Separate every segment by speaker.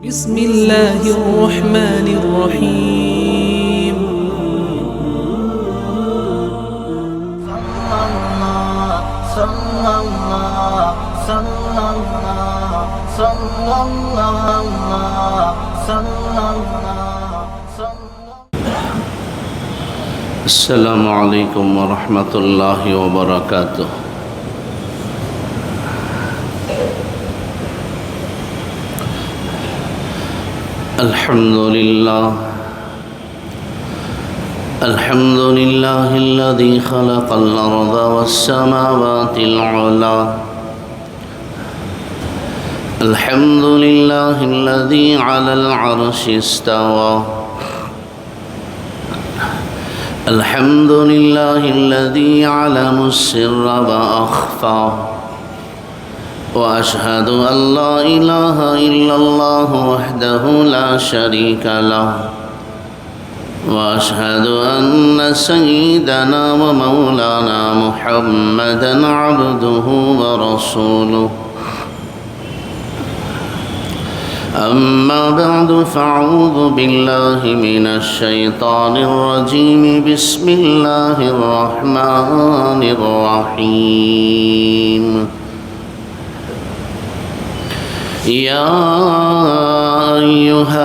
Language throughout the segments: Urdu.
Speaker 1: بسم الله الرحمن الرحيم
Speaker 2: السلام عليكم ورحمة الله وبركاته. الحمد لله الذي خلق الأرض والسماوات العلى. الحمد لله الذي على العرش استوى. الحمد لله الذي يعلم السر وأخفى. وأشهد أن لا إله إلا الله وحده لا شريك له. وأشهد أن سيدنا ومولانا محمدا عبده ورسوله. أما بعد فأعوذ بالله من الشيطان الرجيم. بسم الله الرحمن الرحيم. يا أيها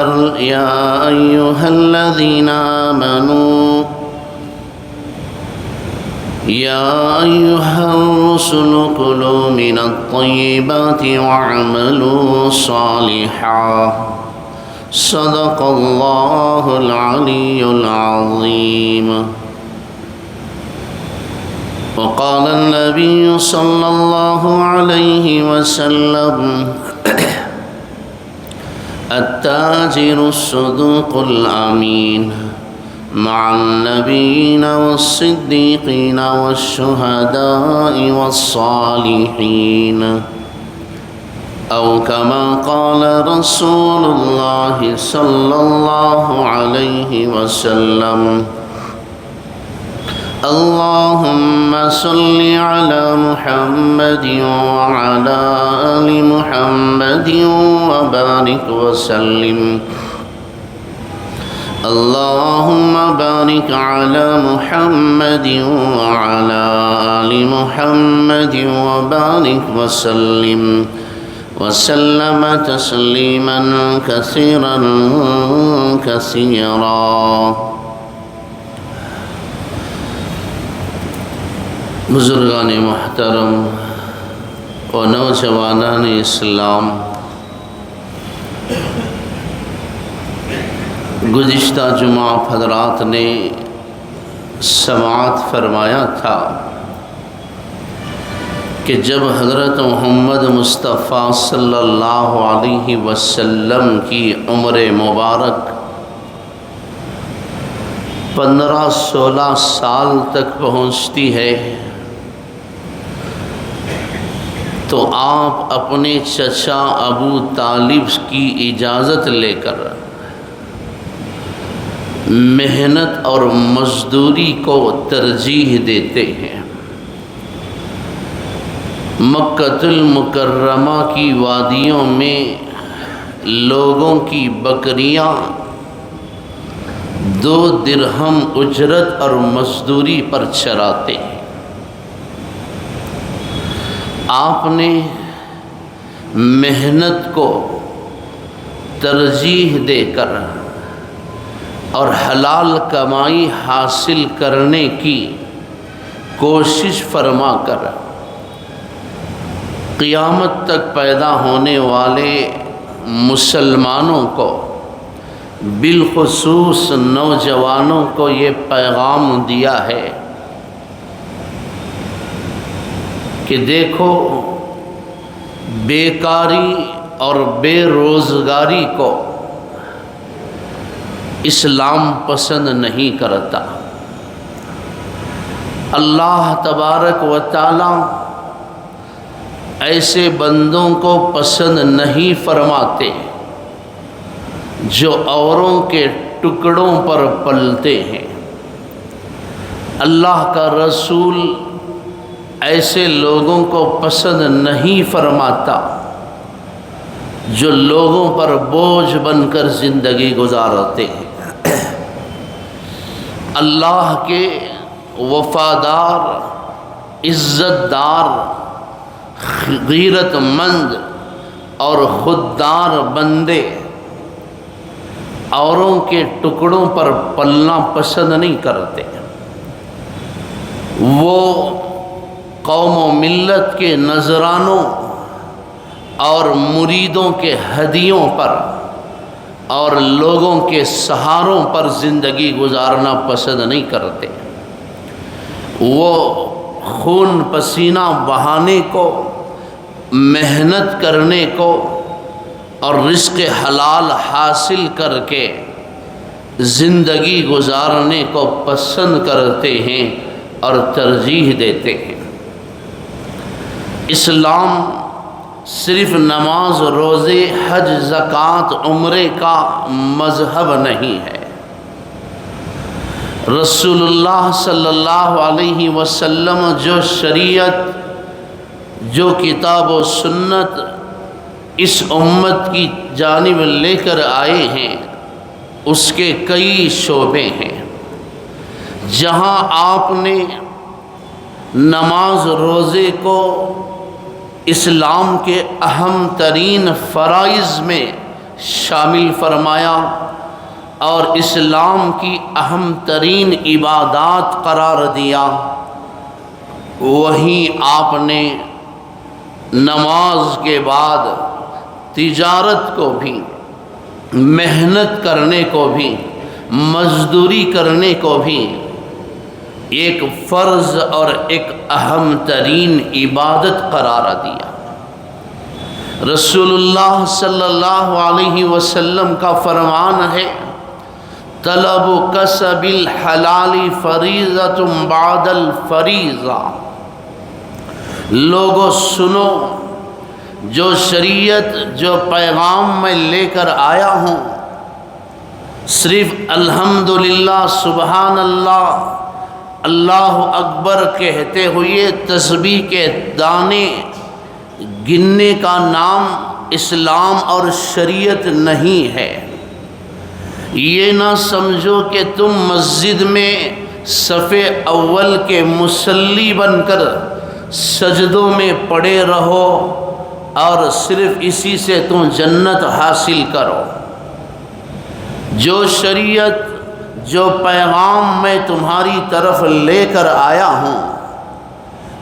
Speaker 2: الذين آمنوا يا أيها الرسل كلوا من الطيبات واعملوا صالحا. صدق الله العلي العظيم. وقال النبي صلى الله عليه وسلم: التاجر الصدوق الأمين مع النبيين والصديقين والشهداء والصالحين، أو كما قال رسول الله صلى الله عليه وسلم: اللهم صل على محمد وعلى آل محمد وبارك وسلم. اللهم بارك على محمد وعلى آل محمد وبارك وسلم وسلم تسليما كثيرا كثيرا. بزرگان محترم و نوجوانان اسلام، گزشتہ جمعہ حضرات نے سماعت فرمایا تھا کہ جب حضرت محمد مصطفیٰ صلی اللہ علیہ وسلم کی عمر مبارک 15-16 سال تک پہنچتی ہے تو آپ اپنے چچا ابو طالب کی اجازت لے کر محنت اور مزدوری کو ترجیح دیتے ہیں. مکۃ المکرمہ کی وادیوں میں لوگوں کی بکریاں 2 درہم اجرت اور مزدوری پر چراتے ہیں. آپ نے محنت کو ترجیح دے کر اور حلال کمائی حاصل کرنے کی کوشش فرما کر قیامت تک پیدا ہونے والے مسلمانوں کو، بالخصوص نوجوانوں کو یہ پیغام دیا ہے کہ دیکھو، بیکاری اور بے روزگاری کو اسلام پسند نہیں کرتا. اللہ تبارک و تعالی ایسے بندوں کو پسند نہیں فرماتے جو اوروں کے ٹکڑوں پر پلتے ہیں. اللہ کا رسول ایسے لوگوں کو پسند نہیں فرماتا جو لوگوں پر بوجھ بن کر زندگی گزارتے ہیں، اللہ کے وفادار، عزت دار، غیرت مند اور خوددار بندے اوروں کے ٹکڑوں پر پلنا پسند نہیں کرتے۔ وہ قوم و ملت کے نذرانوں اور مریدوں کے ہدیوں پر اور لوگوں کے سہاروں پر زندگی گزارنا پسند نہیں کرتے۔ وہ خون پسینہ بہانے کو، محنت کرنے کو اور رزق حلال حاصل کر کے زندگی گزارنے کو پسند کرتے ہیں اور ترجیح دیتے ہیں۔ اسلام صرف نماز، روزے، حج، زکوٰۃ، عمرے کا مذہب نہیں ہے۔ رسول اللہ صلی اللہ علیہ وسلم جو شریعت، جو کتاب و سنت اس امت کی جانب لے کر آئے ہیں، اس کے کئی شعبے ہیں۔ جہاں آپ نے نماز، روزے کو اسلام کے اہم ترین فرائض میں شامل فرمایا اور اسلام کی اہم ترین عبادات قرار دیا، وہیں آپ نے نماز کے بعد تجارت کو بھی، محنت کرنے کو بھی، مزدوری کرنے کو بھی ایک فرض اور ایک اہم ترین عبادت قرار دیا۔ رسول اللہ صلی اللہ علیہ وسلم کا فرمان ہے، طلب کسب الحلال فریضۃ بعد الفریضہ۔ لوگوں سنو، جو شریعت، جو پیغام میں لے کر آیا ہوں، صرف الحمدللہ، سبحان اللہ، اللہ اکبر کہتے ہوئے تسبیح کے دانے گننے کا نام اسلام اور شریعت نہیں ہے۔ یہ نہ سمجھو کہ تم مسجد میں صف اول کے مصلی بن کر سجدوں میں پڑے رہو اور صرف اسی سے تم جنت حاصل کرو۔ جو شریعت، جو پیغام میں تمہاری طرف لے کر آیا ہوں،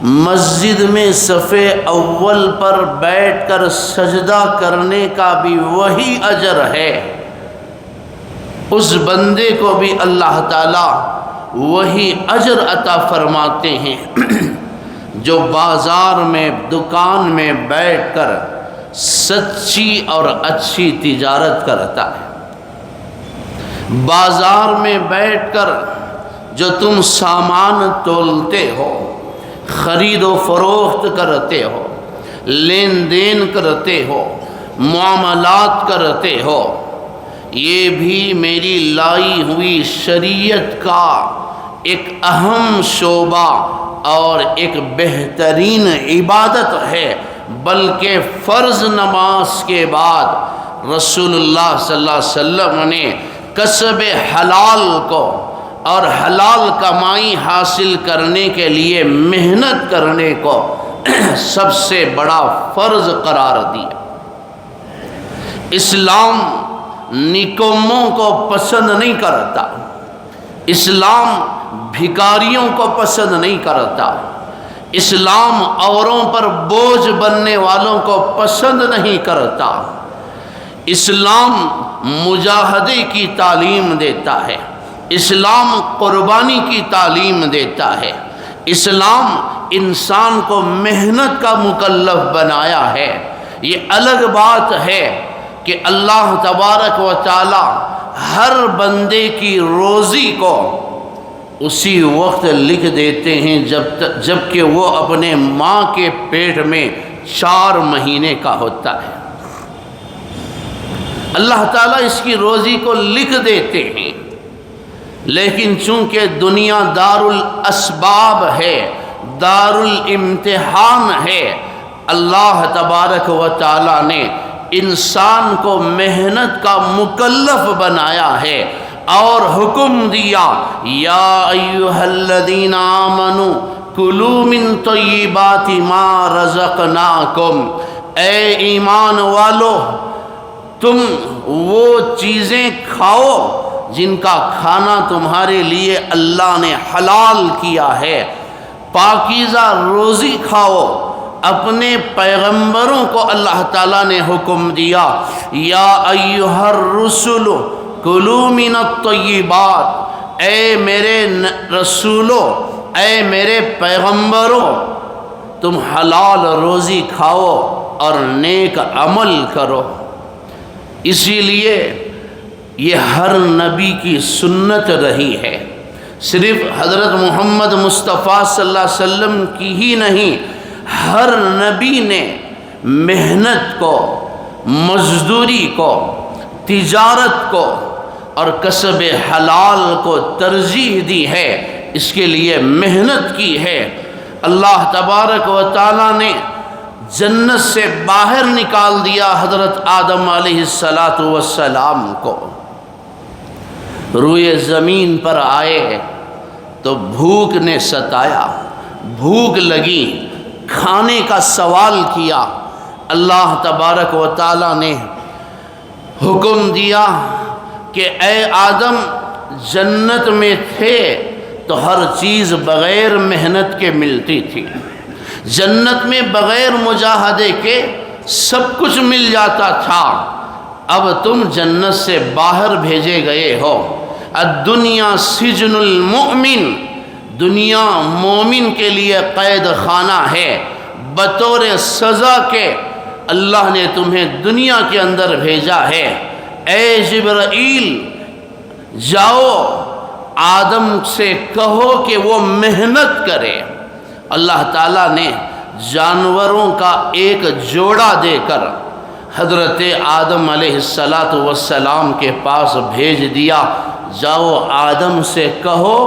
Speaker 2: مسجد میں صف اول پر بیٹھ کر سجدہ کرنے کا بھی وہی اجر ہے، اس بندے کو بھی اللہ تعالیٰ وہی اجر عطا فرماتے ہیں جو بازار میں، دکان میں بیٹھ کر سچی اور اچھی تجارت کرتا ہے۔ بازار میں بیٹھ کر جو تم سامان تولتے ہو، خرید و فروخت کرتے ہو، لین دین کرتے ہو، معاملات کرتے ہو، یہ بھی میری لائی ہوئی شریعت کا ایک اہم شعبہ اور ایک بہترین عبادت ہے۔ بلکہ فرض نماز کے بعد رسول اللہ صلی اللہ علیہ وسلم نے کسب حلال کو اور حلال کمائی حاصل کرنے کے لیے محنت کرنے کو سب سے بڑا فرض قرار دیا۔ اسلام نکموں کو پسند نہیں کرتا، اسلام بھکاریوں کو پسند نہیں کرتا، اسلام اوروں پر بوجھ بننے والوں کو پسند نہیں کرتا۔ اسلام مجاہدے کی تعلیم دیتا ہے، اسلام قربانی کی تعلیم دیتا ہے، اسلام انسان کو محنت کا مکلف بنایا ہے۔ یہ الگ بات ہے کہ اللہ تبارک و تعالی ہر بندے کی روزی کو اسی وقت لکھ دیتے ہیں جب کہ وہ اپنے ماں کے پیٹ میں 4 مہینے کا ہوتا ہے۔ اللہ تعالیٰ اس کی روزی کو لکھ دیتے ہیں، لیکن چونکہ دنیا دار الاسباب ہے، دار الامتحان ہے، اللہ تبارک و تعالیٰ نے انسان کو محنت کا مکلف بنایا ہے اور حکم دیا یا ایھا الذین آمنوا کلوا من طیبات ما رزقناکم، اے ایمان والو تم وہ چیزیں کھاؤ جن کا کھانا تمہارے لیے اللہ نے حلال کیا ہے، پاکیزہ روزی کھاؤ۔ اپنے پیغمبروں کو اللہ تعالیٰ نے حکم دیا یا ایھا الرسل کلوا من الطیبات، اے میرے رسولو، اے میرے پیغمبروں، تم حلال روزی کھاؤ اور نیک عمل کرو۔ اسی لیے یہ ہر نبی کی سنت رہی ہے، صرف حضرت محمد مصطفیٰ صلی اللہ علیہ وسلم کی ہی نہیں، ہر نبی نے محنت کو، مزدوری کو، تجارت کو اور کسب حلال کو ترجیح دی ہے، اس کے لیے محنت کی ہے۔ اللہ تبارک و تعالیٰ نے جنت سے باہر نکال دیا حضرت آدم علیہ السلام کو، روئے زمین پر آئے تو بھوک نے ستایا، بھوک لگی، کھانے کا سوال کیا۔ اللہ تبارک و تعالیٰ نے حکم دیا کہ اے آدم، جنت میں تھے تو ہر چیز بغیر محنت کے ملتی تھی، جنت میں بغیر مجاہدے کے سب کچھ مل جاتا تھا۔ اب تم جنت سے باہر بھیجے گئے ہو۔ الدنیا سجن المؤمن، دنیا مومن کے لیے قید خانہ ہے، بطور سزا کے اللہ نے تمہیں دنیا کے اندر بھیجا ہے۔ اے جبرائیل، جاؤ آدم سے کہو کہ وہ محنت کرے۔ اللہ تعالیٰ نے جانوروں کا ایک جوڑا دے کر حضرت آدم علیہ السلام کے پاس بھیج دیا، جاؤ آدم سے کہو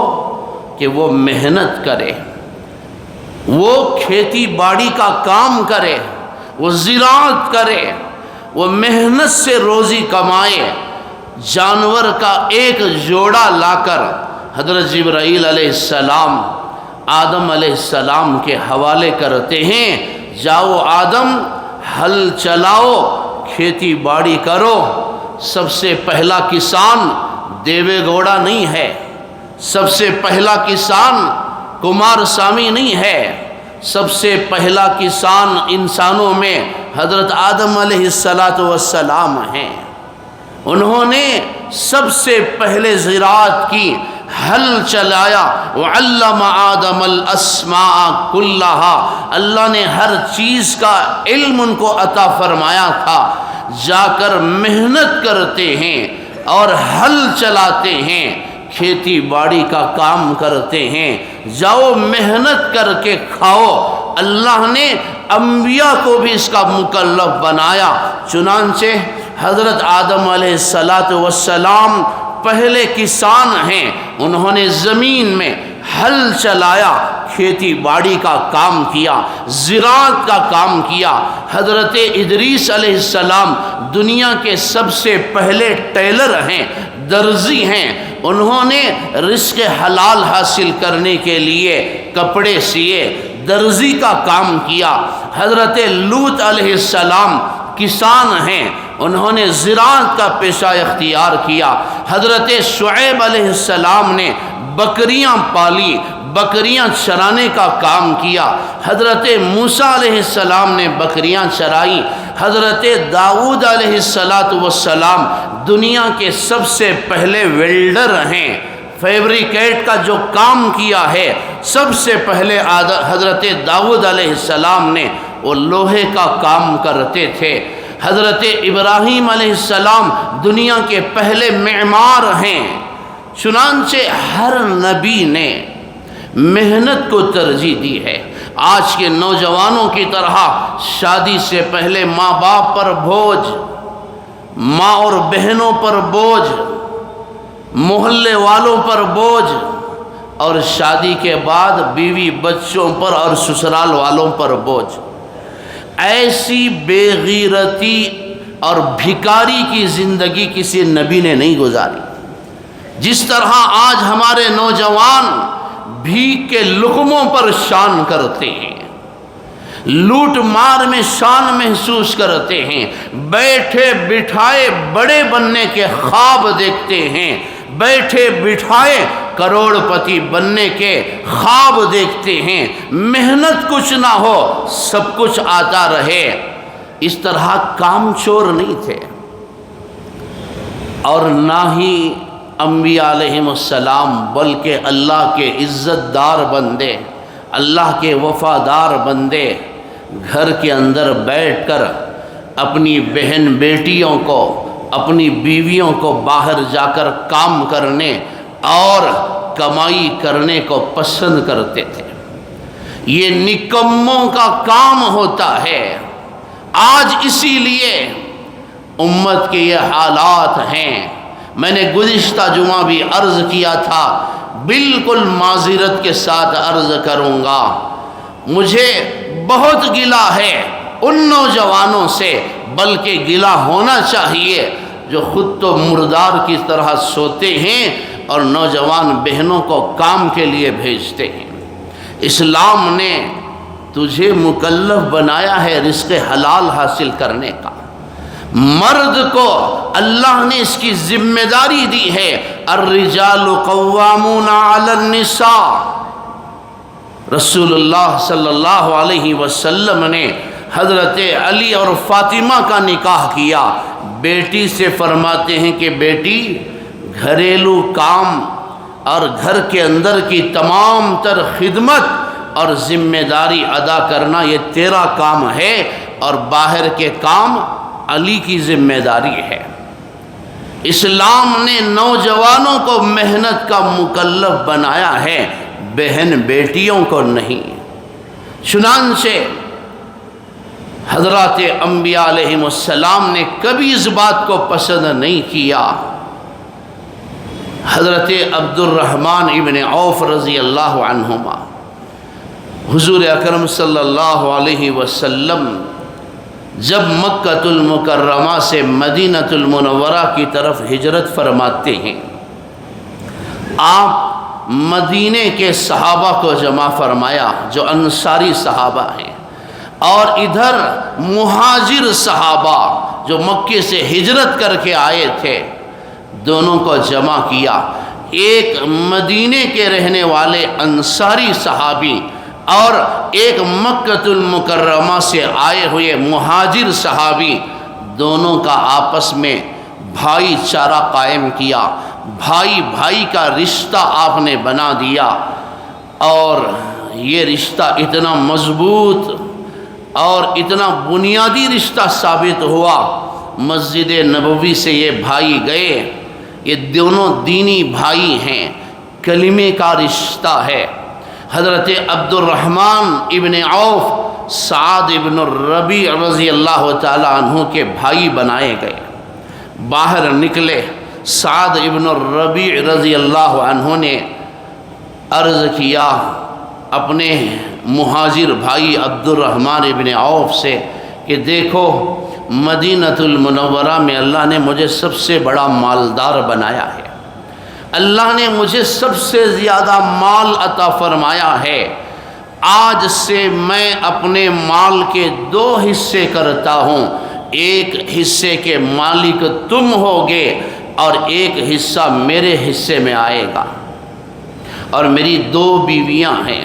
Speaker 2: کہ وہ محنت کرے، وہ کھیتی باڑی کا کام کرے، وہ زراعت کرے، وہ محنت سے روزی کمائے۔ جانور کا ایک جوڑا لا کر حضرت جبرائیل علیہ السلام آدم علیہ السلام کے حوالے کرتے ہیں، جاؤ آدم ہل چلاؤ، کھیتی باڑی کرو۔ سب سے پہلا کسان دیوے گوڑا نہیں ہے، سب سے پہلا کسان کمار سامی نہیں ہے، سب سے پہلا کسان انسانوں میں حضرت آدم علیہ السلام ہیں۔ انہوں نے سب سے پہلے زراعت کی، ہل چلایا۔ وعلم آدم الاسماء کلہا، اللہ نے ہر چیز کا علم ان کو عطا فرمایا تھا۔ جا کر محنت کرتے ہیں اور ہل چلاتے ہیں، کھیتی باڑی کا کام کرتے ہیں، جاؤ محنت کر کے کھاؤ۔ اللہ نے انبیاء کو بھی اس کا مکلف بنایا، چنانچہ حضرت آدم علیہ السلام پہلے کسان ہیں، انہوں نے زمین میں ہل چلایا، کھیتی باڑی کا کام کیا، زراعت کا کام کیا۔ حضرت ادریس علیہ السلام دنیا کے سب سے پہلے ٹیلر ہیں، درزی ہیں، انہوں نے رزق حلال حاصل کرنے کے لیے کپڑے سیے، درزی کا کام کیا۔ حضرت لوط علیہ السلام کسان ہیں، انہوں نے زراعت کا پیشہ اختیار کیا۔ حضرت شعیب علیہ السلام نے بکریاں پالی، بکریاں چرانے کا کام کیا۔ حضرت موسیٰ علیہ السلام نے بکریاں چرائی۔ حضرت داؤد علیہ السلام دنیا کے سب سے پہلے ویلڈر ہیں، فیبریکیٹ کا جو کام کیا ہے سب سے پہلے حضرت داؤد علیہ السلام نے، وہ لوہے کا کام کرتے تھے۔ حضرت ابراہیم علیہ السلام دنیا کے پہلے معمار ہیں۔ چنانچہ ہر نبی نے محنت کو ترجیح دی ہے۔ آج کے نوجوانوں کی طرح شادی سے پہلے ماں باپ پر بوجھ، ماں اور بہنوں پر بوجھ، محلے والوں پر بوجھ، اور شادی کے بعد بیوی بچوں پر اور سسرال والوں پر بوجھ۔ ایسی بے غیرتی اور بھکاری کی زندگی کسی نبی نے نہیں گزاری۔ جس طرح آج ہمارے نوجوان بھیک کے لقموں پر شان کرتے ہیں، لوٹ مار میں شان محسوس کرتے ہیں، بیٹھے بٹھائے بڑے بننے کے خواب دیکھتے ہیں، بیٹھے بٹھائے کروڑ پتی بننے کے خواب دیکھتے ہیں، محنت کچھ نہ ہو سب کچھ آتا رہے، اس طرح کام چور نہیں تھے۔ اور نہ ہی انبیاء علیہم السلام بلکہ اللہ کے عزت دار بندے، اللہ کے وفادار بندے گھر کے اندر بیٹھ کر اپنی بہن بیٹیوں کو، اپنی بیویوں کو باہر جا کر کام کرنے اور کمائی کرنے کو پسند کرتے تھے۔ یہ نکموں کا کام ہوتا ہے۔ آج اسی لیے امت کے یہ حالات ہیں۔ میں نے گزشتہ جمعہ بھی عرض کیا تھا، بالکل معذرت کے ساتھ عرض کروں گا، مجھے بہت گلہ ہے ان نوجوانوں سے، بلکہ گلہ ہونا چاہیے جو خود تو مردار کی طرح سوتے ہیں اور نوجوان بہنوں کو کام کے لیے بھیجتے ہیں۔ اسلام نے تجھے مکلف بنایا ہے رزق حلال حاصل کرنے کا۔ مرد کو اللہ نے اس کی ذمہ داری دی ہے، الرجال قوامون علی النساء۔ رسول اللہ صلی اللہ علیہ وسلم نے حضرت علی اور فاطمہ کا نکاح کیا، بیٹی سے فرماتے ہیں کہ بیٹی گھریلو کام اور گھر کے اندر کی تمام تر خدمت اور ذمہ داری ادا کرنا یہ تیرا کام ہے، اور باہر کے کام علی کی ذمہ داری ہے۔ اسلام نے نوجوانوں کو محنت کا مکلف بنایا ہے، بہن بیٹیوں کو نہیں۔ چنانچہ حضرات انبیاء علیہم السلام نے کبھی اس بات کو پسند نہیں کیا۔ حضرت عبد الرحمن ابن عوف رضی اللہ عنہما حضور اکرم صلی اللہ علیہ وسلم جب مکۃ المکرمہ سے مدینہ المنورہ کی طرف ہجرت فرماتے ہیں، آپ مدینے کے صحابہ کو جمع فرمایا جو انصاری صحابہ ہیں، اور ادھر مہاجر صحابہ جو مکے سے ہجرت کر کے آئے تھے، دونوں کو جمع کیا۔ ایک مدینے کے رہنے والے انصاری صحابی اور ایک مکۃ المکرمہ سے آئے ہوئے مہاجر صحابی، دونوں کا آپس میں بھائی چارہ قائم کیا، بھائی بھائی کا رشتہ آپ نے بنا دیا، اور یہ رشتہ اتنا مضبوط اور اتنا بنیادی رشتہ ثابت ہوا، مسجد نبوی سے یہ بھائی گئے، یہ دونوں دینی بھائی ہیں، کلمے کا رشتہ ہے۔ حضرت عبد الرحمن ابن عوف سعد ابن الربیع رضی اللہ تعالی عنہ کے بھائی بنائے گئے۔ باہر نکلے، سعد ابن الربیع رضی اللہ عنہ نے عرض کیا اپنے مہاجر بھائی عبد الرحمن ابن عوف سے کہ دیکھو مدینہ المنورہ میں اللہ نے مجھے سب سے بڑا مالدار بنایا ہے، اللہ نے مجھے سب سے زیادہ مال عطا فرمایا ہے، آج سے میں اپنے مال کے 2 حصے کرتا ہوں، ایک حصے کے مالک تم ہوگے اور ایک حصہ میرے حصے میں آئے گا، اور میری 2 بیویاں ہیں،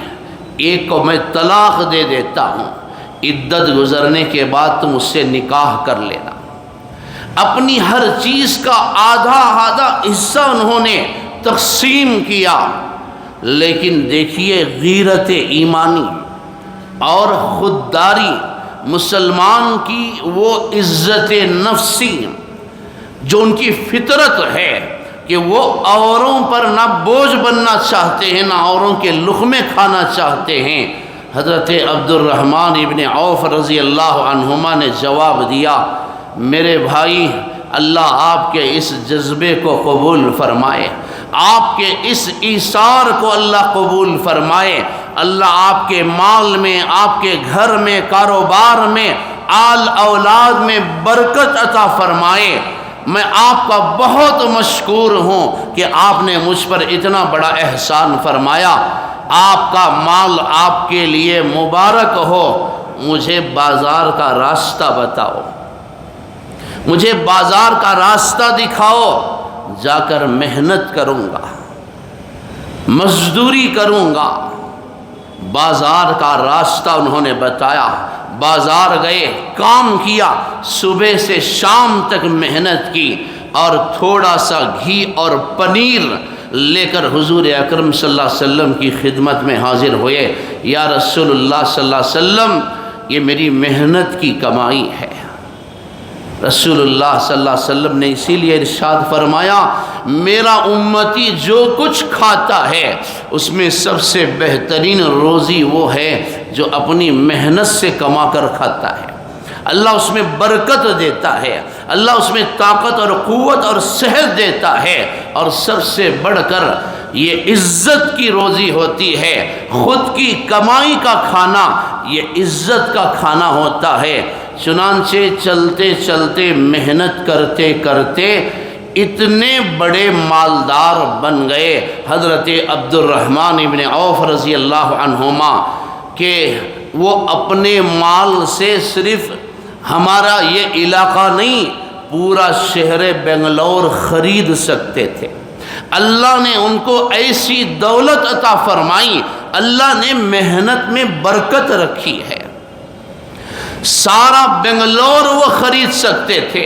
Speaker 2: ایک کو میں طلاق دے دیتا ہوں، عدت گزرنے کے بعد تم اس سے نکاح کر لینا۔ اپنی ہر چیز کا آدھا حصہ انہوں نے تقسیم کیا، لیکن دیکھیے غیرت ایمانی اور خودداری، مسلمان کی وہ عزت نفسی جو ان کی فطرت ہے کہ وہ اوروں پر نہ بوجھ بننا چاہتے ہیں، نہ اوروں کے لقمے کھانا چاہتے ہیں۔ حضرت عبد الرحمن ابن عوف رضی اللہ عنہما نے جواب دیا، میرے بھائی اللہ آپ کے اس جذبے کو قبول فرمائے، آپ کے اس ایثار کو اللہ قبول فرمائے، اللہ آپ کے مال میں، آپ کے گھر میں، کاروبار میں آل اولاد میں برکت عطا فرمائے۔ میں آپ کا بہت مشکور ہوں کہ آپ نے مجھ پر اتنا بڑا احسان فرمایا۔ آپ کا مال آپ کے لیے مبارک ہو۔ مجھے بازار کا راستہ بتاؤ، مجھے بازار کا راستہ دکھاؤ، جا کر محنت کروں گا، مزدوری کروں گا۔ بازار کا راستہ انہوں نے بتایا، بازار گئے، کام کیا، صبح سے شام تک محنت کی، اور تھوڑا سا گھی اور پنیر لے کر حضور اکرم صلی اللہ علیہ وسلم کی خدمت میں حاضر ہوئے۔ یا رسول اللہ صلی اللہ علیہ وسلم، یہ میری محنت کی کمائی ہے۔ رسول اللہ صلی اللہ علیہ وسلم نے اسی لیے ارشاد فرمایا، میرا امتی جو کچھ کھاتا ہے اس میں سب سے بہترین روزی وہ ہے جو اپنی محنت سے کما کر کھاتا ہے۔ اللہ اس میں برکت دیتا ہے، اللہ اس میں طاقت اور قوت اور صحت دیتا ہے، اور سب سے بڑھ کر یہ عزت کی روزی ہوتی ہے۔ خود کی کمائی کا کھانا یہ عزت کا کھانا ہوتا ہے۔ چنانچہ چلتے چلتے محنت کرتے کرتے اتنے بڑے مالدار بن گئے حضرت عبد الرحمن ابن عوف رضی اللہ عنہما، کہ وہ اپنے مال سے صرف ہمارا یہ علاقہ نہیں، پورا شہر بنگلور خرید سکتے تھے۔ اللہ نے ان کو ایسی دولت عطا فرمائی، اللہ نے محنت میں برکت رکھی ہے۔ سارا بنگلور وہ خرید سکتے تھے،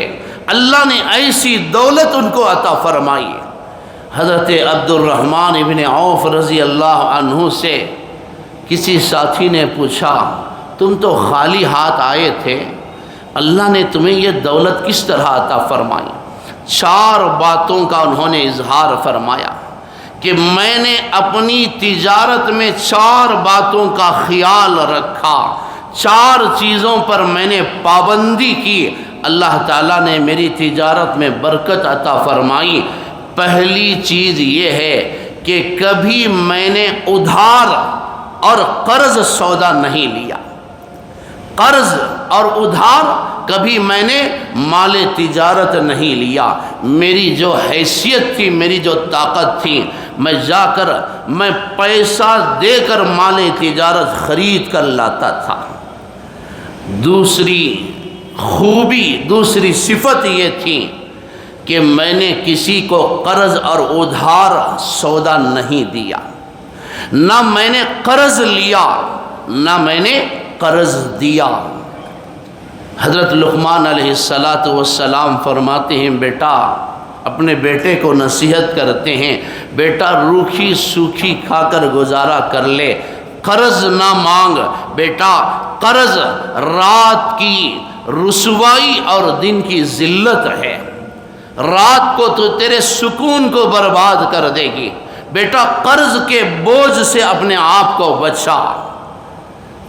Speaker 2: اللہ نے ایسی دولت ان کو عطا فرمائی۔ حضرت عبد الرحمن ابن عوف رضی اللہ عنہ سے کسی ساتھی نے پوچھا، تم تو خالی ہاتھ آئے تھے، اللہ نے تمہیں یہ دولت کس طرح عطا فرمائی؟ 4 باتوں کا انہوں نے اظہار فرمایا کہ میں نے اپنی تجارت میں 4 باتوں کا خیال رکھا، 4 چیزوں پر میں نے پابندی کی، اللہ تعالیٰ نے میری تجارت میں برکت عطا فرمائی۔ پہلی چیز یہ ہے کہ کبھی میں نے ادھار اور قرض سودا نہیں لیا، قرض اور ادھار کبھی میں نے مال تجارت نہیں لیا۔ میری جو حیثیت تھی، میری جو طاقت تھی، میں جا کر میں پیسہ دے کر مال تجارت خرید کر لاتا تھا۔ دوسری خوبی، دوسری صفت یہ تھی کہ میں نے کسی کو قرض اور ادھار سودا نہیں دیا، نہ میں نے قرض لیا نہ میں نے قرض دیا۔ حضرت لقمان علیہ السلام فرماتے ہیں، بیٹا، اپنے بیٹے کو نصیحت کرتے ہیں، بیٹا روکھی سوکھی کھا کر گزارا کر لے، قرض نہ مانگ بیٹا، قرض رات کی رسوائی اور دن کی ذلت ہے، رات کو تو تیرے سکون کو برباد کر دے گی۔ بیٹا قرض کے بوجھ سے اپنے آپ کو بچا،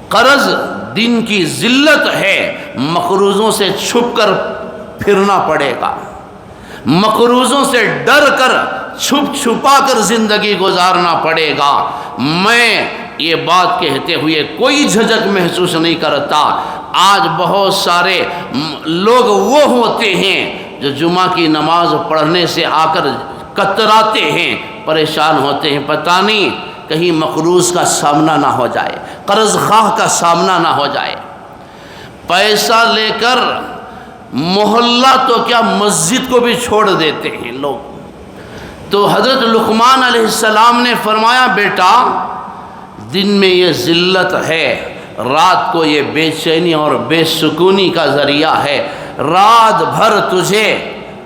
Speaker 2: قرض دن کی ذلت ہے، مقروضوں سے چھپ کر پھرنا پڑے گا، مقروضوں سے ڈر کر چھپ چھپا کر زندگی گزارنا پڑے گا۔ میں یہ بات کہتے ہوئے کوئی جھجک محسوس نہیں کرتا۔ آج بہت سارے لوگ وہ ہوتے ہیں جو جمعہ کی نماز پڑھنے سے آ کر کتراتے ہیں، پریشان ہوتے ہیں، پتہ نہیں کہیں مقروض کا سامنا نہ ہو جائے، قرض خواہ کا سامنا نہ ہو جائے۔ پیسہ لے کر محلہ تو کیا مسجد کو بھی چھوڑ دیتے ہیں لوگ۔ تو حضرت لقمان علیہ السلام نے فرمایا، بیٹا دن میں یہ ذلت ہے، رات کو یہ بے چینی اور بے سکونی کا ذریعہ ہے، رات بھر تجھے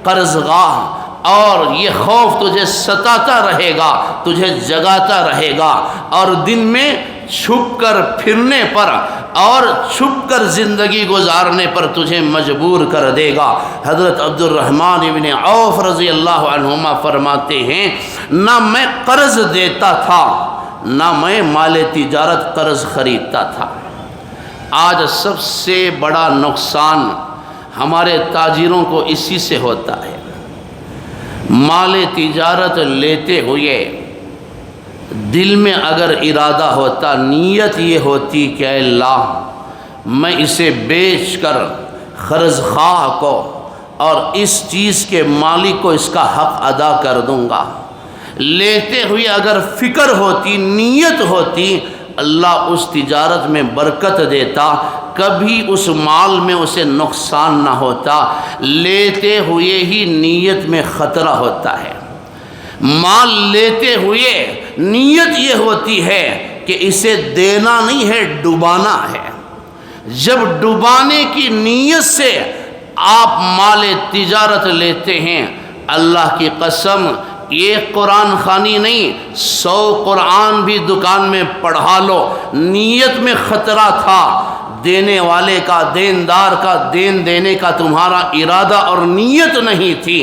Speaker 2: قرض خواہ اور یہ خوف تجھے ستاتا رہے گا، تجھے جگاتا رہے گا، اور دن میں چھپ کر پھرنے پر اور چھپ کر زندگی گزارنے پر تجھے مجبور کر دے گا۔ حضرت عبد الرحمن ابن عوف رضی اللہ عنہما فرماتے ہیں، نہ میں قرض دیتا تھا نہ میں مال تجارت قرض خریدتا تھا۔ آج سب سے بڑا نقصان ہمارے تاجروں کو اسی سے ہوتا ہے، مال تجارت لیتے ہوئے دل میں اگر ارادہ ہوتا، نیت یہ ہوتی کہ اے اللہ میں اسے بیچ کر قرض خواہ کو اور اس چیز کے مالک کو اس کا حق ادا کر دوں گا۔ لیتے ہوئے اگر فکر ہوتی، نیت ہوتی، اللہ اس تجارت میں برکت دیتا، کبھی اس مال میں اسے نقصان نہ ہوتا۔ لیتے ہوئے ہی نیت میں خطرہ ہوتا ہے۔ مال لیتے ہوئے نیت یہ ہوتی ہے کہ اسے دینا نہیں ہے، ڈبانا ہے۔ جب ڈبانے کی نیت سے آپ مال تجارت لیتے ہیں، اللہ کی قسم ایک قرآن خوانی نہیں، 100 قرآن بھی دکان میں پڑھا لو، نیت میں خطرہ تھا، دینے والے کا، دیندار کا، دین دینے کا تمہارا ارادہ اور نیت نہیں تھی،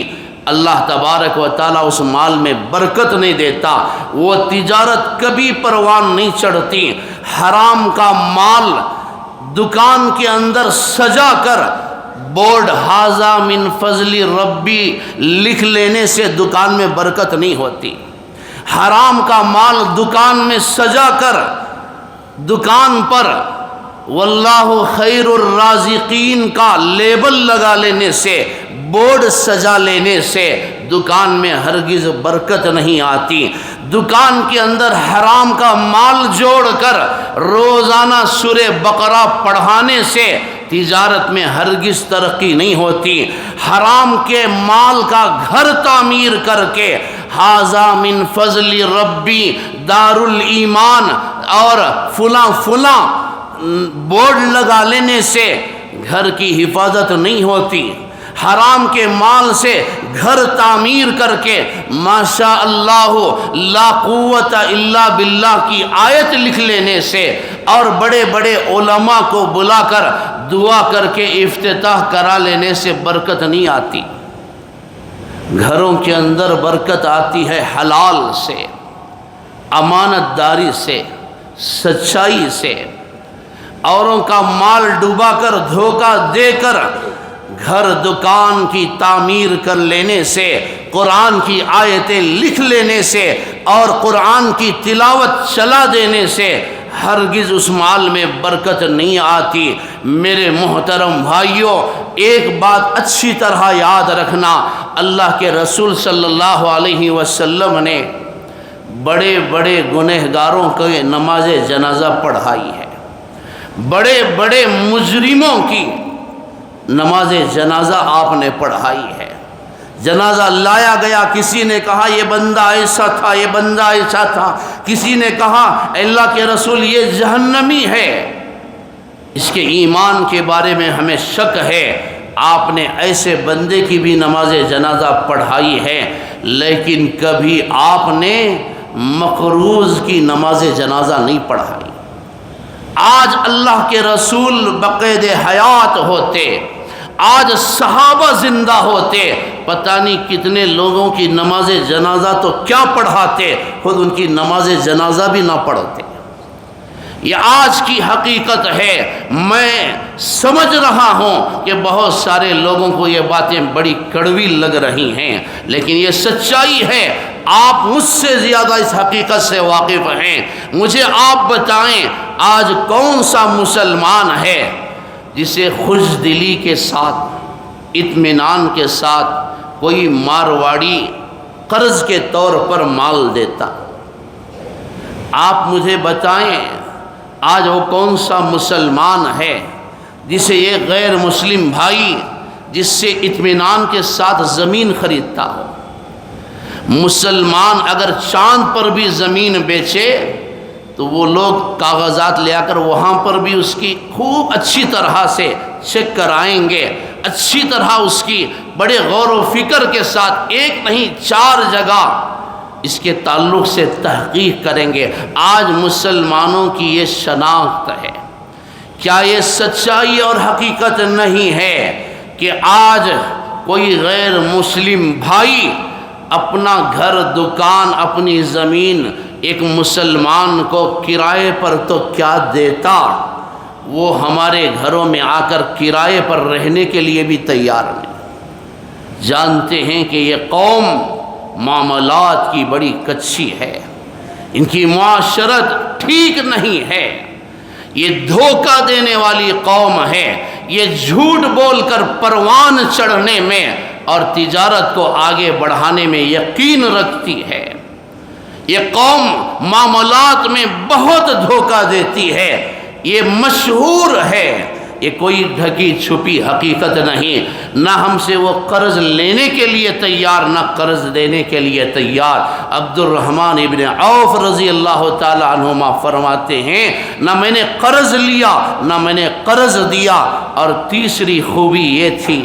Speaker 2: اللہ تبارک و تعالیٰ اس مال میں برکت نہیں دیتا، وہ تجارت کبھی پروان نہیں چڑھتی۔ حرام کا مال دکان کے اندر سجا کر بورڈ ھذا من فضل ربی لکھ لینے سے دکان میں برکت نہیں ہوتی۔ حرام کا مال دکان میں سجا کر دکان پر واللہ خیر الرازقین کا لیبل لگا لینے سے، بورڈ سجا لینے سے دکان میں ہرگز برکت نہیں آتی۔ دکان کے اندر حرام کا مال جوڑ کر روزانہ سورہ بقرہ پڑھانے سے تجارت میں ہرگز ترقی نہیں ہوتی۔ حرام کے مال کا گھر تعمیر کر کے ھذا من فضل ربی دار الایمان اور فلاں فلاں بورڈ لگا لینے سے گھر کی حفاظت نہیں ہوتی۔ حرام کے مال سے گھر تعمیر کر کے ماشاء اللہ لا قوت الا باللہ کی آیت لکھ لینے سے اور بڑے بڑے علماء کو بلا کر دعا کر کے افتتاح کرا لینے سے برکت نہیں آتی۔ گھروں کے اندر برکت آتی ہے حلال سے، امانت داری سے، سچائی سے۔ اوروں کا مال ڈوبا کر، دھوکہ دے کر گھر دکان کی تعمیر کر لینے سے، قرآن کی آیتیں لکھ لینے سے اور قرآن کی تلاوت چلا دینے سے ہرگز اس مال میں برکت نہیں آتی۔ میرے محترم بھائیوں، ایک بات اچھی طرح یاد رکھنا، اللہ کے رسول صلی اللہ علیہ وسلم نے بڑے بڑے گنہگاروں کو نماز جنازہ پڑھائی ہے، بڑے بڑے مجرموں کی نماز جنازہ آپ نے پڑھائی ہے۔ جنازہ لایا گیا، کسی نے کہا یہ بندہ ایسا تھا، یہ بندہ ایسا تھا، کسی نے کہا اللہ کے رسول یہ جہنمی ہے، اس کے ایمان کے بارے میں ہمیں شک ہے۔ آپ نے ایسے بندے کی بھی نماز جنازہ پڑھائی ہے، لیکن کبھی آپ نے مقروض کی نماز جنازہ نہیں پڑھائی۔ آج اللہ کے رسول بقید حیات ہوتے، آج صحابہ زندہ ہوتے، پتہ نہیں کتنے لوگوں کی نماز جنازہ تو کیا پڑھاتے، خود ان کی نماز جنازہ بھی نہ پڑھتے۔ یہ آج کی حقیقت ہے۔ میں سمجھ رہا ہوں کہ بہت سارے لوگوں کو یہ باتیں بڑی کڑوی لگ رہی ہیں، لیکن یہ سچائی ہے۔ آپ مجھ سے زیادہ اس حقیقت سے واقف ہیں۔ مجھے آپ بتائیں آج کون سا مسلمان ہے جسے خوش دلی کے ساتھ، اطمینان کے ساتھ کوئی مارواڑی قرض کے طور پر مال دیتا؟ آپ مجھے بتائیں آج وہ کون سا مسلمان ہے جسے یہ غیر مسلم بھائی جس سے اطمینان کے ساتھ زمین خریدتا ہو؟ مسلمان اگر چاند پر بھی زمین بیچے تو وہ لوگ کاغذات لے آ کر وہاں پر بھی اس کی خوب اچھی طرح سے چیک کرائیں گے، اچھی طرح اس کی بڑے غور و فکر کے ساتھ ایک نہیں 4 جگہ اس کے تعلق سے تحقیق کریں گے۔ آج مسلمانوں کی یہ شناخت ہے۔ کیا یہ سچائی اور حقیقت نہیں ہے کہ آج کوئی غیر مسلم بھائی اپنا گھر، دکان، اپنی زمین ایک مسلمان کو کرائے پر تو کیا دیتا، وہ ہمارے گھروں میں آ کر کرائے پر رہنے کے لیے بھی تیار نہیں۔ جانتے ہیں کہ یہ قوم معاملات کی بڑی کچی ہے، ان کی معاشرت ٹھیک نہیں ہے۔ یہ دھوکہ دینے والی قوم ہے، یہ جھوٹ بول کر پروان چڑھنے میں اور تجارت کو آگے بڑھانے میں یقین رکھتی ہے۔ یہ قوم معاملات میں بہت دھوکہ دیتی ہے، یہ مشہور ہے، یہ کوئی ڈھکی چھپی حقیقت نہیں۔ نہ ہم سے وہ قرض لینے کے لیے تیار، نہ قرض دینے کے لیے تیار۔ عبد الرحمن ابن عوف رضی اللہ تعالیٰ عنہما فرماتے ہیں، نہ میں نے قرض لیا نہ میں نے قرض دیا، اور تیسری خوبی یہ تھی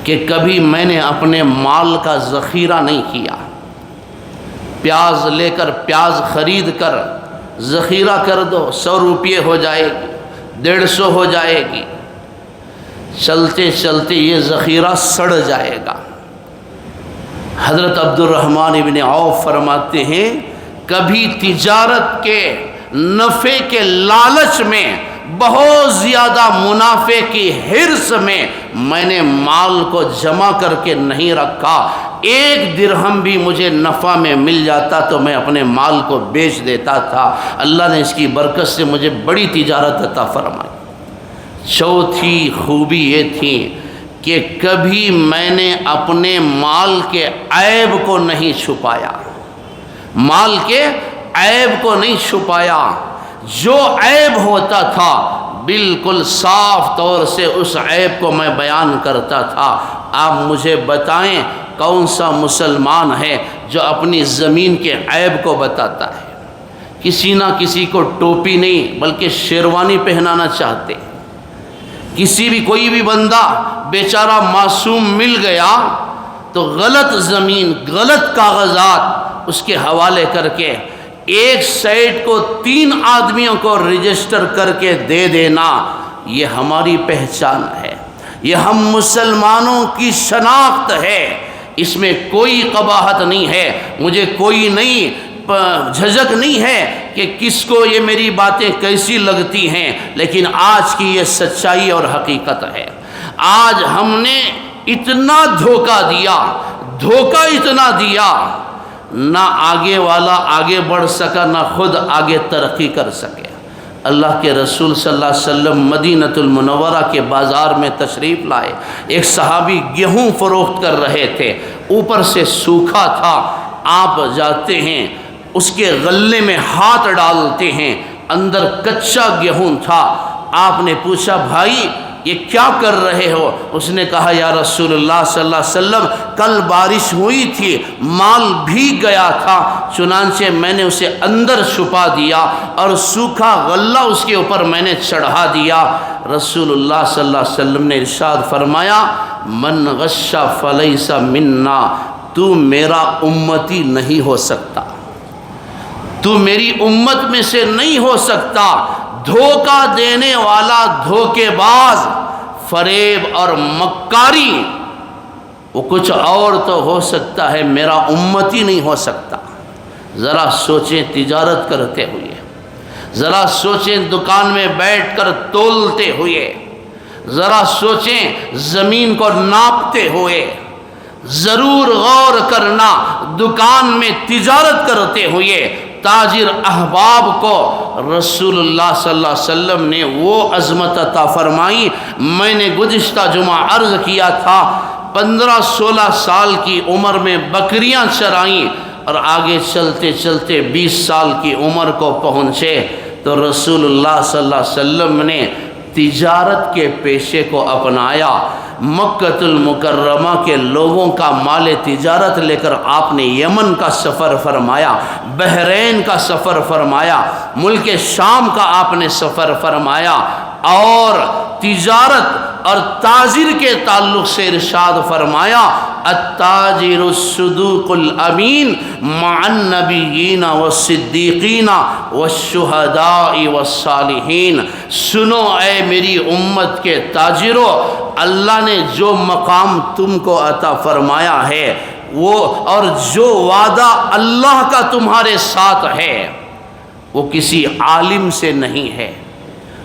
Speaker 2: کہ کبھی میں نے اپنے مال کا ذخیرہ نہیں کیا۔ پیاز لے کر، پیاز خرید کر ذخیرہ کر دو، 100 روپے ہو جائے گی، 150 ہو جائے گی، چلتے چلتے یہ ذخیرہ سڑ جائے گا۔ حضرت عبد الرحمن ابن عوف فرماتے ہیں، کبھی تجارت کے نفع کے لالچ میں، بہت زیادہ منافع کی حرص میں نے مال کو جمع کر کے نہیں رکھا۔ 1 درہم بھی مجھے نفع میں مل جاتا تو میں اپنے مال کو بیچ دیتا تھا۔ اللہ نے اس کی برکت سے مجھے بڑی تجارت عطا فرمائی۔ چوتھی خوبی یہ تھی کہ کبھی میں نے اپنے مال کے عیب کو نہیں چھپایا، مال کے عیب کو نہیں چھپایا۔ جو عیب ہوتا تھا بالکل صاف طور سے اس عیب کو میں بیان کرتا تھا۔ آپ مجھے بتائیں کون سا مسلمان ہے جو اپنی زمین کے عیب کو بتاتا ہے؟ کسی نہ کسی کو ٹوپی نہیں بلکہ شیروانی پہنانا چاہتے۔ کوئی بھی بندہ بیچارہ معصوم مل گیا تو غلط زمین، غلط کاغذات اس کے حوالے کر کے 1 سائٹ کو 3 آدمیوں کو رجسٹر کر کے دے دینا، یہ ہماری پہچان ہے، یہ ہم مسلمانوں کی شناخت ہے۔ اس میں کوئی قباحت نہیں ہے، مجھے کوئی جھجک نہیں ہے کہ کس کو یہ میری باتیں کیسی لگتی ہیں، لیکن آج کی یہ سچائی اور حقیقت ہے۔ آج ہم نے اتنا دھوکہ دیا، دھوکہ اتنا دیا، نہ آگے والا آگے بڑھ سکا، نہ خود آگے ترقی کر سکے۔ اللہ کے رسول صلی اللہ علیہ وسلم مدینۃ المنورہ کے بازار میں تشریف لائے۔ ایک صحابی گیہوں فروخت کر رہے تھے، اوپر سے سوکھا تھا۔ آپ جاتے ہیں، اس کے غلے میں ہاتھ ڈالتے ہیں، اندر کچا گیہوں تھا۔ آپ نے پوچھا، بھائی یہ کیا کر رہے ہو؟ اس نے کہا، یا رسول اللہ صلی اللہ علیہ وسلم، کل بارش ہوئی تھی، مال بھیگ گیا تھا، چنانچہ میں نے اسے اندر چھپا دیا اور سوکھا غلہ اس کے اوپر میں نے چڑھا دیا۔ رسول اللہ صلی اللہ علیہ وسلم نے ارشاد فرمایا، من غش فلیس منا، تو میرا امتی نہیں ہو سکتا، تو میری امت میں سے نہیں ہو سکتا۔ دھوکہ دینے والا، دھوکے باز، فریب اور مکاری، وہ کچھ اور تو ہو سکتا ہے، میرا امتی نہیں ہو سکتا۔ ذرا سوچیں تجارت کرتے ہوئے، ذرا سوچیں دکان میں بیٹھ کر تولتے ہوئے، ذرا سوچیں زمین کو ناپتے ہوئے، ضرور غور کرنا دکان میں تجارت کرتے ہوئے تاجر احباب کو رسول اللہ صلی اللہ علیہ وسلم نے وہ عظمت عطا فرمائی۔ میں نے گزشتہ جمعہ عرض کیا تھا، 15-16 سال کی عمر میں بکریاں چرائیں اور آگے چلتے چلتے 20 سال کی عمر کو پہنچے تو رسول اللہ صلی اللہ علیہ وسلم نے تجارت کے پیشے کو اپنایا۔ مکۃ المکرمہ کے لوگوں کا مال تجارت لے کر آپ نے یمن کا سفر فرمایا، بحرین کا سفر فرمایا، ملک شام کا آپ نے سفر فرمایا، اور تجارت اور تاجر کے تعلق سے ارشاد فرمایا، التاجر الصدوق الامین مع النبیین والصدیقین والشہداء والصالحین۔ سنو اے میری امت کے تاجروں، اللہ نے جو مقام تم کو عطا فرمایا ہے وہ، اور جو وعدہ اللہ کا تمہارے ساتھ ہے، وہ کسی عالم سے نہیں ہے،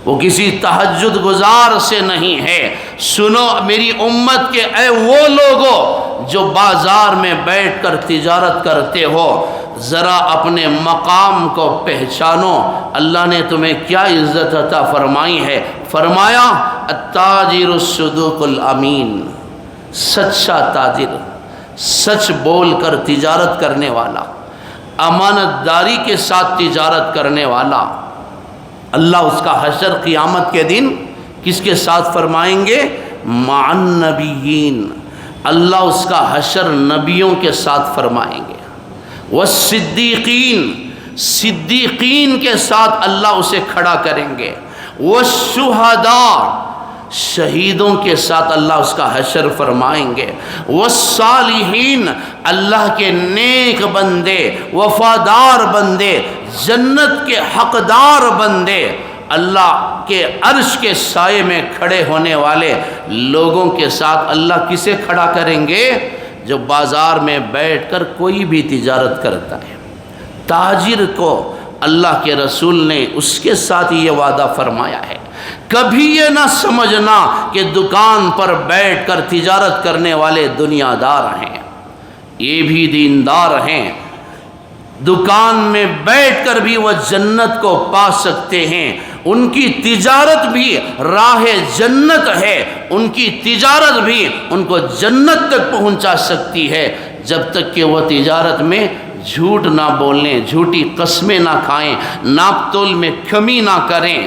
Speaker 2: وہ کسی تہجد گزار سے نہیں ہے۔ سنو میری امت کے اے وہ لوگوں جو بازار میں بیٹھ کر تجارت کرتے ہو، ذرا اپنے مقام کو پہچانو، اللہ نے تمہیں کیا عزت عطا فرمائی ہے۔ فرمایا التاجر الصدوق الامین، سچا تاجر، سچ بول کر تجارت کرنے والا، امانت داری کے ساتھ تجارت کرنے والا، اللہ اس کا حشر قیامت کے دن کس کے ساتھ فرمائیں گے؟ مع النبیین، اللہ اس کا حشر نبیوں کے ساتھ فرمائیں گے، والصدیقین، صدیقین کے ساتھ اللہ اسے کھڑا کریں گے، والشہداء، شہیدوں کے ساتھ اللہ اس کا حشر فرمائیں گے، والصالحین، اللہ کے نیک بندے، وفادار بندے، جنت کے حقدار بندے، اللہ کے عرش کے سائے میں کھڑے ہونے والے لوگوں کے ساتھ اللہ کسے کھڑا کریں گے؟ جو بازار میں بیٹھ کر کوئی بھی تجارت کرتا ہے، تاجر کو اللہ کے رسول نے اس کے ساتھ یہ وعدہ فرمایا ہے۔ کبھی یہ نہ سمجھنا کہ دکان پر بیٹھ کر تجارت کرنے والے دنیا دار ہیں، یہ بھی دیندار ہیں، دکان میں بیٹھ کر بھی وہ جنت کو پا سکتے ہیں، ان کی تجارت بھی راہ جنت ہے، ان کی تجارت بھی ان کو جنت تک پہنچا سکتی ہے، جب تک کہ وہ تجارت میں جھوٹ نہ بولیں، جھوٹی قسمیں نہ کھائیں، ناپ تول میں کمی نہ کریں۔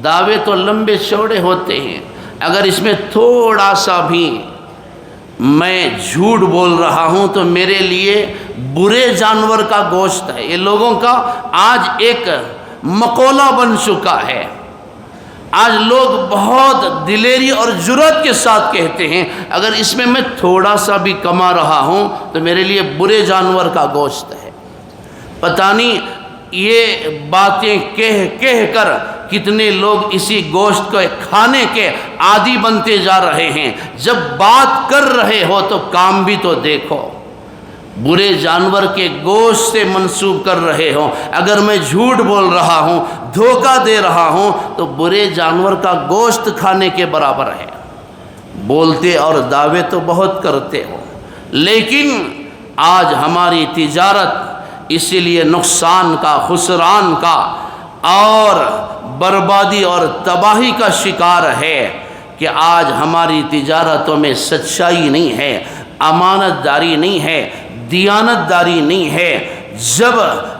Speaker 2: دعوے تو لمبے چوڑے ہوتے ہیں، اگر اس میں تھوڑا سا بھی میں جھوٹ بول رہا ہوں تو میرے لیے برے جانور کا گوشت ہے، یہ لوگوں کا آج ایک مقولہ بن چکا ہے۔ آج لوگ بہت دلیری اور جرأت کے ساتھ کہتے ہیں اگر اس میں میں تھوڑا سا بھی کما رہا ہوں تو میرے لیے برے جانور کا گوشت ہے۔ پتہ نہیں یہ باتیں کہہ کر کتنے لوگ اسی گوشت کو کھانے کے عادی بنتے جا رہے ہیں۔ جب بات کر رہے ہو تو کام بھی تو دیکھو، برے جانور کے گوشت سے منسوب کر رہے ہو، اگر میں جھوٹ بول رہا ہوں، دھوکہ دے رہا ہوں تو برے جانور کا گوشت کھانے کے برابر ہے۔ بولتے اور دعوے تو بہت کرتے ہو، لیکن آج ہماری تجارت اسی لیے نقصان کا، خسران کا اور بربادی اور تباہی کا شکار ہے کہ آج ہماری تجارتوں میں سچائی نہیں ہے، امانت داری نہیں ہے، دیانت داری نہیں ہے۔ جب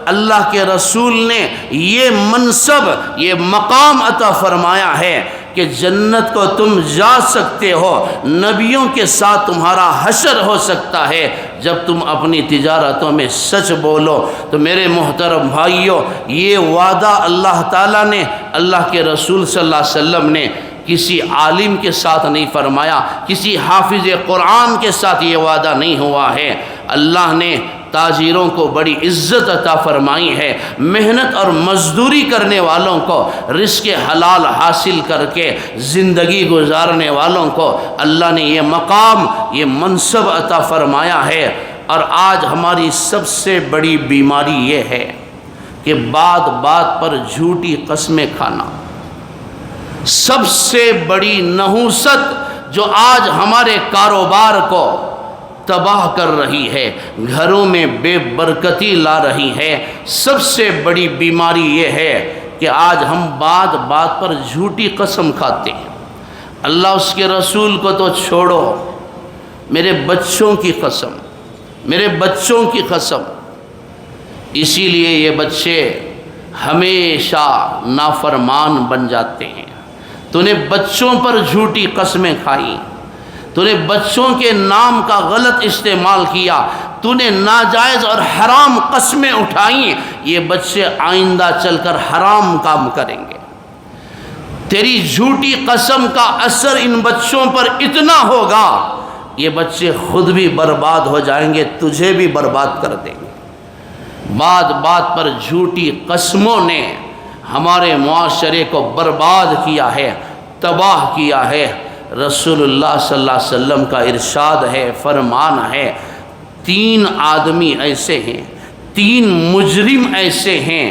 Speaker 2: اللہ کے رسول نے یہ منصب، یہ مقام عطا فرمایا ہے کہ جنت کو تم جا سکتے ہو، نبیوں کے ساتھ تمہارا حشر ہو سکتا ہے جب تم اپنی تجارتوں میں سچ بولو، تو میرے محترم بھائیوں، یہ وعدہ اللہ تعالیٰ نے، اللہ کے رسول صلی اللہ علیہ وسلم نے کسی عالم کے ساتھ نہیں فرمایا، کسی حافظ قرآن کے ساتھ یہ وعدہ نہیں ہوا ہے۔ اللہ نے تاجروں کو بڑی عزت عطا فرمائی ہے، محنت اور مزدوری کرنے والوں کو، رزق حلال حاصل کر کے زندگی گزارنے والوں کو اللہ نے یہ مقام، یہ منصب عطا فرمایا ہے۔ اور آج ہماری سب سے بڑی بیماری یہ ہے کہ بات بات پر جھوٹی قسمیں کھانا، سب سے بڑی نحوست جو آج ہمارے کاروبار کو تباہ کر رہی ہے، گھروں میں بے برکتی لا رہی ہے، سب سے بڑی بیماری یہ ہے کہ آج ہم بات بات پر جھوٹی قسم کھاتے ہیں۔ اللہ اس کے رسول کو تو چھوڑو، میرے بچوں کی قسم، میرے بچوں کی قسم۔ اسی لیے یہ بچے ہمیشہ نافرمان بن جاتے ہیں۔ تو نے بچوں پر جھوٹی قسمیں کھائی، تو نے بچوں کے نام کا غلط استعمال کیا، تو نے ناجائز اور حرام قسمیں اٹھائیں، یہ بچے آئندہ چل کر حرام کام کریں گے۔ تیری جھوٹی قسم کا اثر ان بچوں پر اتنا ہوگا، یہ بچے خود بھی برباد ہو جائیں گے، تجھے بھی برباد کر دیں گے۔ بات بات پر جھوٹی قسموں نے ہمارے معاشرے کو برباد کیا ہے، تباہ کیا ہے۔ رسول اللہ صلی اللہ علیہ وسلم کا ارشاد ہے، فرمان ہے، 3 آدمی ایسے ہیں، 3 مجرم ایسے ہیں،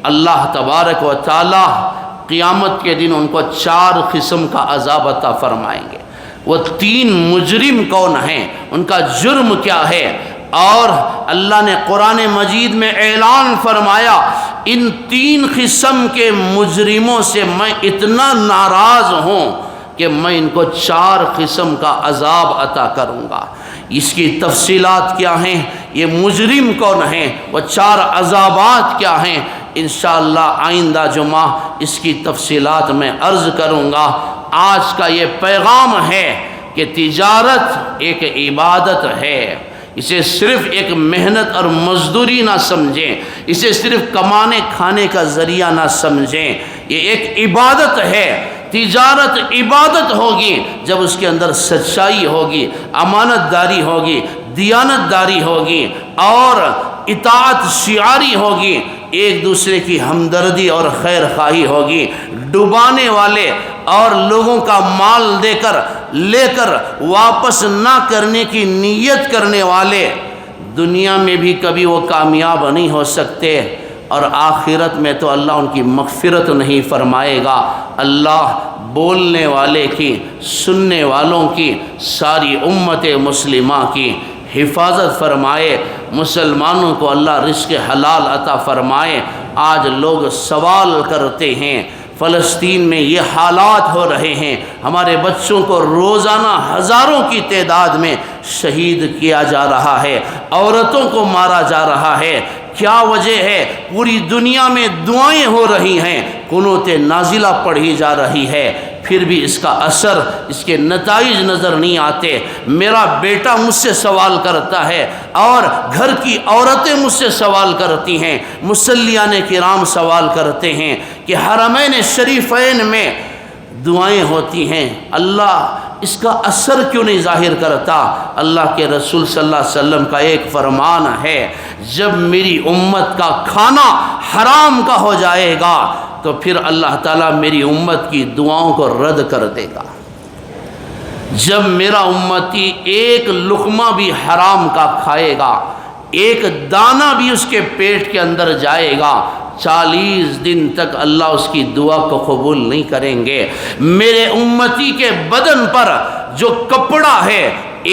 Speaker 2: اللہ تبارک و تعالی قیامت کے دن ان کو 4 قسم کا عذاب عطا فرمائیں گے۔ وہ 3 مجرم کون ہیں، ان کا جرم کیا ہے؟ اور اللہ نے قرآن مجید میں اعلان فرمایا ان 3 قسم کے مجرموں سے میں اتنا ناراض ہوں کہ میں ان کو 4 قسم کا عذاب عطا کروں گا۔ اس کی تفصیلات کیا ہیں، یہ مجرم کون ہیں، وہ 4 عذابات کیا ہیں، انشاءاللہ آئندہ جمعہ اس کی تفصیلات میں عرض کروں گا۔ آج کا یہ پیغام ہے کہ تجارت ایک عبادت ہے، اسے صرف ایک محنت اور مزدوری نہ سمجھیں، اسے صرف کمانے کھانے کا ذریعہ نہ سمجھیں، یہ ایک عبادت ہے۔ تجارت عبادت ہوگی جب اس کے اندر سچائی ہوگی، امانت داری ہوگی، دیانت داری ہوگی اور اطاعت شعاری ہوگی، ایک دوسرے کی ہمدردی اور خیر خواہی ہوگی۔ ڈبانے والے اور لوگوں کا مال لے کر واپس نہ کرنے کی نیت کرنے والے دنیا میں بھی کبھی وہ کامیاب نہیں ہو سکتے، اور آخرت میں تو اللہ ان کی مغفرت نہیں فرمائے گا۔ اللہ بولنے والے کی، سننے والوں کی، ساری امت مسلمہ کی حفاظت فرمائے، مسلمانوں کو اللہ رزق حلال عطا فرمائے۔ آج لوگ سوال کرتے ہیں فلسطین میں یہ حالات ہو رہے ہیں، ہمارے بچوں کو روزانہ ہزاروں کی تعداد میں شہید کیا جا رہا ہے، عورتوں کو مارا جا رہا ہے، کیا وجہ ہے؟ پوری دنیا میں دعائیں ہو رہی ہیں، قنوت نازلہ پڑھی جا رہی ہے، پھر بھی اس کا اثر، اس کے نتائج نظر نہیں آتے۔ میرا بیٹا مجھ سے سوال کرتا ہے اور گھر کی عورتیں مجھ سے سوال کرتی ہیں، مصلیان کرام سوال کرتے ہیں کہ حرمین شریفین میں دعائیں ہوتی ہیں، اللہ اس کا اثر کیوں نہیں ظاہر کرتا؟ اللہ کے رسول صلی اللہ علیہ وسلم کا ایک فرمان ہے، جب میری امت کا کھانا حرام کا ہو جائے گا تو پھر اللہ تعالیٰ میری امت کی دعاؤں کو رد کر دے گا۔ جب میرا امتی ایک لقمہ بھی حرام کا کھائے گا، ایک دانہ بھی اس کے پیٹ کے اندر جائے گا، 40 دن تک اللہ اس کی دعا کو قبول نہیں کریں گے۔ میرے امتی کے بدن پر جو کپڑا ہے،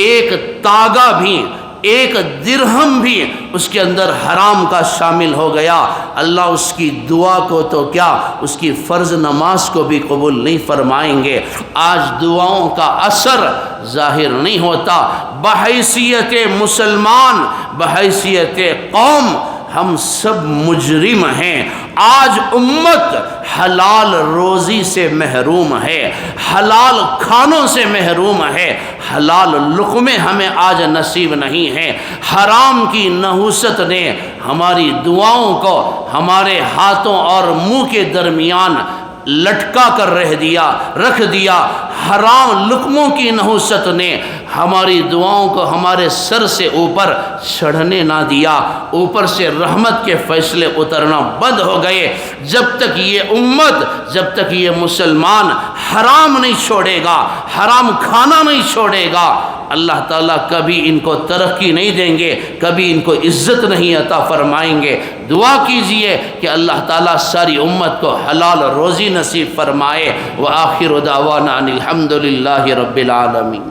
Speaker 2: ایک تاگا بھی، ایک درہم بھی اس کے اندر حرام کا شامل ہو گیا، اللہ اس کی دعا کو تو کیا، اس کی فرض نماز کو بھی قبول نہیں فرمائیں گے۔ آج دعاؤں کا اثر ظاہر نہیں ہوتا۔ بحیثیت مسلمان، بحیثیت قوم، ہم سب مجرم ہیں۔ آج امت حلال روزی سے محروم ہے، حلال کھانوں سے محروم ہے، حلال لقمے ہمیں آج نصیب نہیں ہیں۔ حرام کی نحوست نے ہماری دعاؤں کو ہمارے ہاتھوں اور منہ کے درمیان لٹکا کر رکھ دیا۔ حرام لقموں کی نحوست نے ہماری دعاؤں کو ہمارے سر سے اوپر چڑھنے نہ دیا، اوپر سے رحمت کے فیصلے اترنا بند ہو گئے۔ جب تک یہ امت، جب تک یہ مسلمان حرام نہیں چھوڑے گا، حرام کھانا نہیں چھوڑے گا، اللہ تعالیٰ کبھی ان کو ترقی نہیں دیں گے، کبھی ان کو عزت نہیں عطا فرمائیں گے۔ دعا کیجئے کہ اللہ تعالیٰ ساری امت کو حلال روزی نصیب فرمائے۔ وآخر دعوانا ان الحمد للہ رب العالمین۔